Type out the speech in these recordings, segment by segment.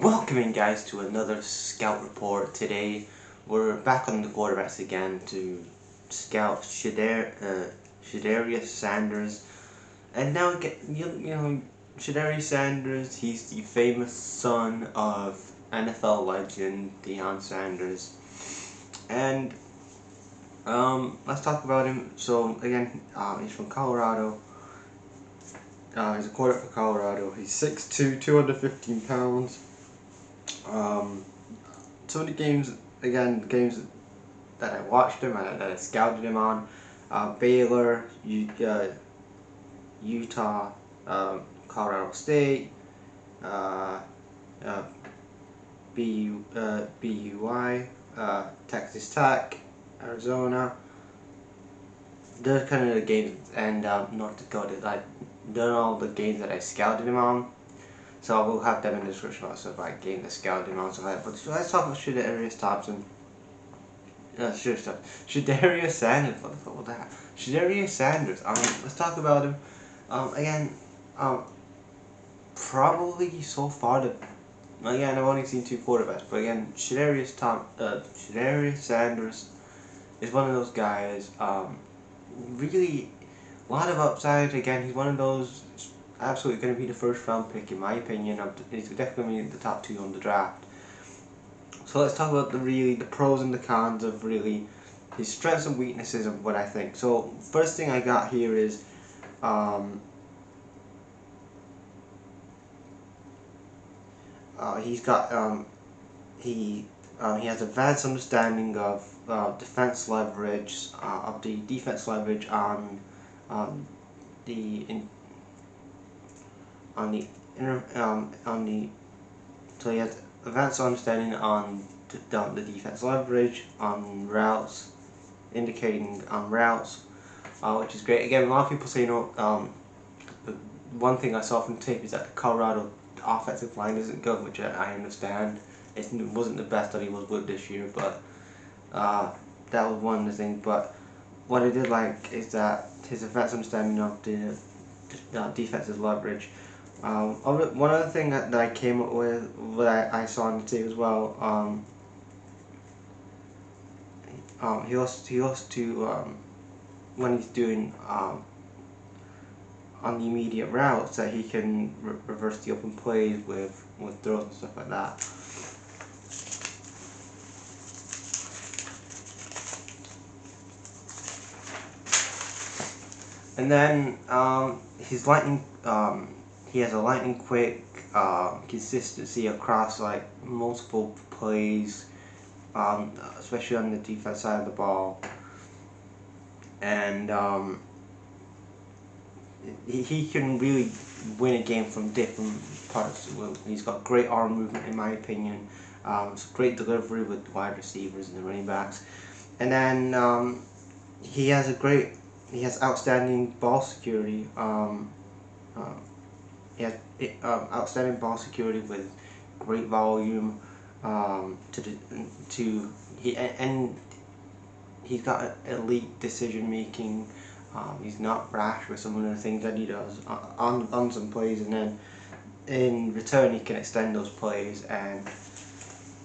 Welcome in, guys, to another scout report. Today we're back on the quarterbacks again to scout Shedeur Sanders. And now Shedeur Sanders, he's the famous son of NFL legend Deion Sanders. And let's talk about him. So again, he's from Colorado. He's a quarterback for Colorado. He's 6'2", 215 pounds. Some of the games that I watched him and that I scouted him on, Baylor, Utah, Colorado State, uh, uh, BUY, Texas Tech, Arizona. Those kind of the games, and North Dakota. They're all the games that I scouted him on. So I will have them in the description also if I game the scouting and also that. But let's talk about Shedeur Thompson. Shedeur Sanders. What the fuck was that? Shedeur Sanders. Let's talk about him. Again, probably so far again, I've only seen two quarterbacks, but again, Shedeur Sanders is one of those guys. Really, a lot of upside. Again, he's one of those. Absolutely going to be the first round pick in my opinion. He's definitely in the top 2 on the draft. So let's talk about the pros and the cons of really his strengths and weaknesses of what I think. So first thing I got here is he has advanced understanding of defense leverage, of the defense leverage on the so he has advanced understanding on the defense leverage on routes, indicating on routes, which is great. Again, a lot of people say, one thing I saw from tape is that the Colorado offensive line isn't good, which I understand. It wasn't the best that he was with this year, but that was one of the things. But what I did like is that his advanced understanding of the defensive leverage. One other thing that I came up with, what I saw on the tape as well, he also to when he's doing on the immediate routes, that he can reverse the open plays with throws and stuff like that. And then his lightning. He has a lightning quick consistency across multiple plays, especially on the defense side of the ball. And he can really win a game from different parts. He's got great arm movement, in my opinion. Great delivery with wide receivers and the running backs. And then he has outstanding ball security. He has outstanding ball security with great volume. He's got elite decision making. He's not rash with some of the things that he does on some plays, and then in return he can extend those plays, and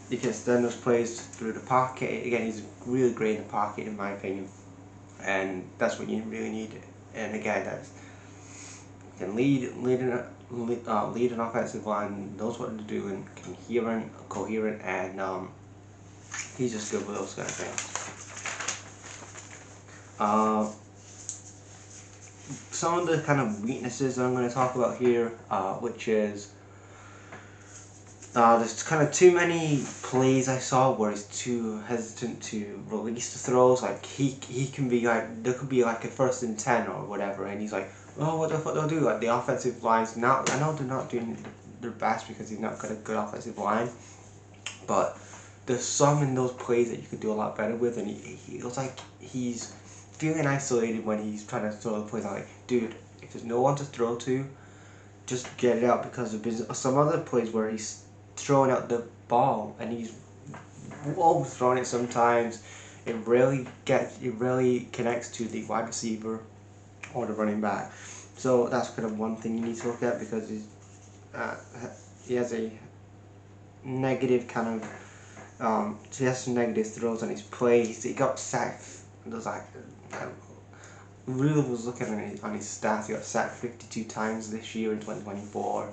he can extend those plays through the pocket. Again, he's really great in the pocket, in my opinion, and that's what you really need. And again, that's can lead an offensive line, knows what to do, and coherent, and he's just good with those kind of things. Some of the kind of weaknesses that I'm going to talk about here, which is there's kind of too many plays I saw where he's too hesitant to release the throws. Like he can be there could be a 1st and 10 or whatever, and he's like, oh, what the fuck they'll do? Like the offensive line's not. I know they're not doing their best because he's not got a good offensive line, but there's some in those plays that you could do a lot better with, and he looks like he's feeling isolated when he's trying to throw the plays. I'm like, dude, if there's no one to throw to, just get it out, because there's been some other plays where he's throwing out the ball and he's overthrowing it sometimes. It really connects to the wide receiver or the running back. So that's kind of one thing you need to look at, because he has a negative kind of, he has some negative throws on his plays. He got sacked. There's like, really was looking on his stats. He got sacked 52 times this year in 2024.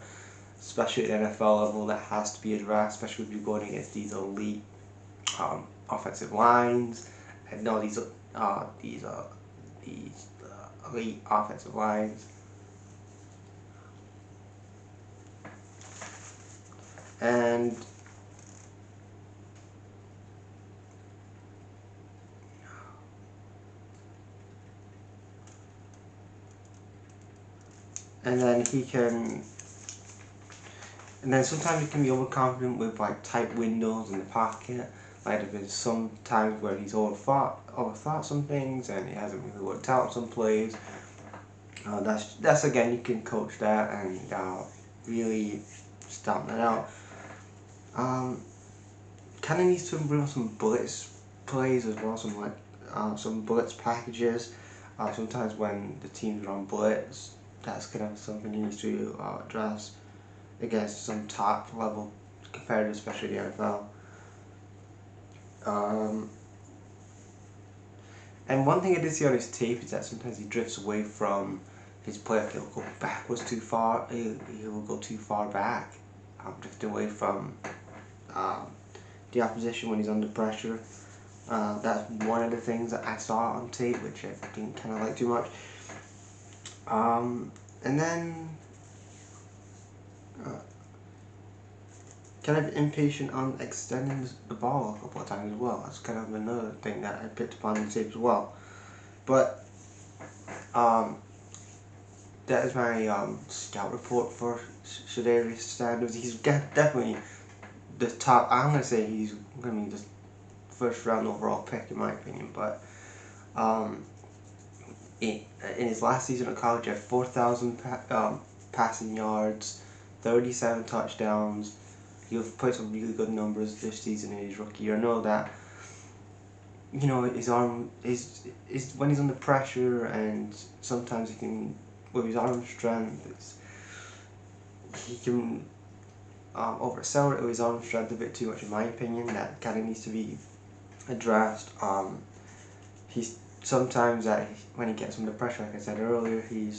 Especially at the NFL level, that has to be addressed, especially if you're going against these elite offensive lines. And no, these elite offensive lines. And then he can, and then sometimes he can be overconfident with like tight windows in the pocket. Like there's been some times where he's overthought some things and it hasn't really worked out some plays. That's again, you can coach that and really stamp that out. Kind of needs to improve some blitz plays as well, some blitz packages. Sometimes when the teams are on blitz, that's kind of something he needs to address against some top level competitors, especially the NFL. And one thing I did see on his tape is that sometimes he drifts away from his play. Like he'll go backwards too far. He'll go too far back, drifting away from the opposition when he's under pressure. That's one of the things that I saw on tape, which I didn't kind of like too much. And then kind of impatient on extending the ball a couple of times as well. That's kind of another thing that I picked up on the tape as well. But that is my scout report for Shedeur Sanders. He's definitely the top. I'm gonna say he's gonna be the first round overall pick in my opinion. But in his last season at college, he had 4,000 passing yards, 37 touchdowns. He'll put some really good numbers this season in his rookie year. I know that, you know, his arm is when he's under pressure, and sometimes he can, with his arm strength, he can oversell it with his arm strength a bit too much in my opinion. That kind of needs to be addressed. He's sometimes when he gets under pressure, like I said earlier, he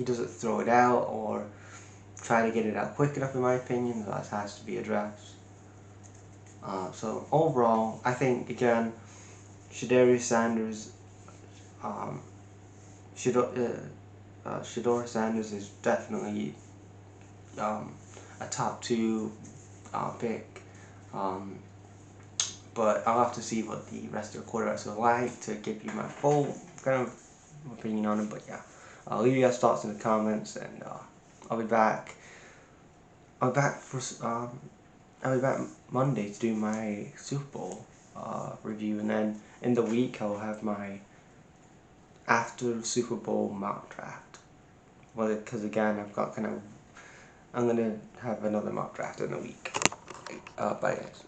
doesn't throw it out or try to get it out quick enough in my opinion. That has to be addressed. So overall, I think again, Shedeur Sanders, Shedeur Sanders is definitely a top 2 pick. But I'll have to see what the rest of the quarterbacks are like to give you my full kind of opinion on it. But yeah, I'll leave you guys' thoughts in the comments, and I'll be back. I'll be back Monday to do my Super Bowl review, and then in the week I'll have my after Super Bowl mock draft. Well, because again, I'm gonna have another mock draft in a week. Bye guys.